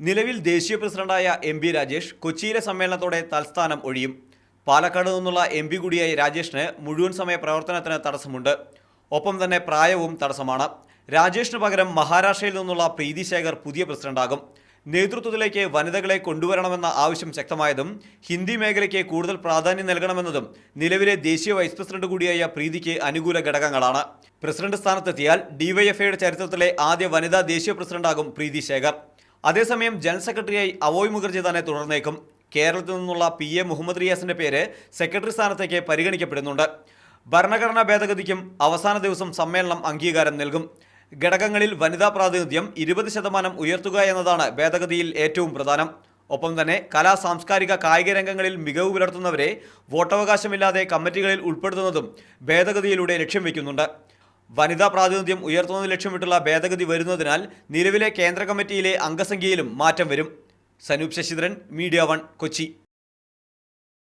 നിലവിൽ ദേശീയ പ്രസിഡന്റായ എം.പി. രാജേഷ് കൊച്ചിയിലെ സമ്മേളനത്തോടെ തൽസ്ഥാനം ഒഴിയും. പാലക്കാട് നിന്നുള്ള എം.പി. കൂടിയായ രാജേഷിന് മുഴുവൻ സമയ പ്രവർത്തനത്തിന് തടസ്സമുണ്ട്. ഒപ്പം തന്നെ പ്രായവും തടസ്സമാണ്. രാജേഷിന് പകരം മഹാരാഷ്ട്രയിൽ നിന്നുള്ള പ്രീതി ശേഖർ പുതിയ പ്രസിഡന്റാകും. നേതൃത്വത്തിലേക്ക് വനിതകളെ കൊണ്ടുവരണമെന്ന ആവശ്യം ശക്തമായതും ഹിന്ദി മേഖലയ്ക്ക് കൂടുതൽ പ്രാധാന്യം നൽകണമെന്നതും നിലവിലെ ദേശീയ വൈസ് പ്രസിഡന്റ് കൂടിയായ പ്രീതിക്ക് അനുകൂല ഘടകങ്ങളാണ്. പ്രസിഡന്റ് സ്ഥാനത്തെത്തിയാൽ ഡിവൈഎഫ്ഐയുടെ ചരിത്രത്തിലെ ആദ്യ വനിതാ ദേശീയ പ്രസിഡന്റാകും പ്രീതി ശേഖർ. അതേസമയം ജനറൽ സെക്രട്ടറിയായി അവോയ് മുഖർജി തന്നെ തുടർന്നേക്കും. കേരളത്തിൽ നിന്നുള്ള PA മുഹമ്മദ് റിയാസിന്റെ പേര് സെക്രട്ടറി സ്ഥാനത്തേക്ക് പരിഗണിക്കപ്പെടുന്നുണ്ട്. ഭരണഘടനാ ഭേദഗതിക്കും അവസാന ദിവസം സമ്മേളനം അംഗീകാരം നൽകും. ഘടകങ്ങളിൽ വനിതാ പ്രാതിനിധ്യം 20% ഉയർത്തുക എന്നതാണ് ഭേദഗതിയിൽ ഏറ്റവും പ്രധാനം. ഒപ്പം തന്നെ കലാ സാംസ്കാരിക കായിക രംഗങ്ങളിൽ മികവ് പുലർത്തുന്നവരെ വോട്ടവകാശമില്ലാതെ കമ്മിറ്റികളിൽ ഉൾപ്പെടുത്തുന്നതും ഭേദഗതിയിലൂടെ ലക്ഷ്യം വയ്ക്കുന്നുണ്ട്. വനിതാ പ്രാതിനിധ്യം ഉയർത്തുന്നത് ലക്ഷ്യമിട്ടുള്ള ഭേദഗതി വരുന്നതിനാൽ നിലവിലെ കേന്ദ്ര കമ്മിറ്റിയിലെ അംഗസംഖ്യയിലും മാറ്റം വരും. സനൂപ് ശശിധരൻ, മീഡിയ 1, കൊച്ചി.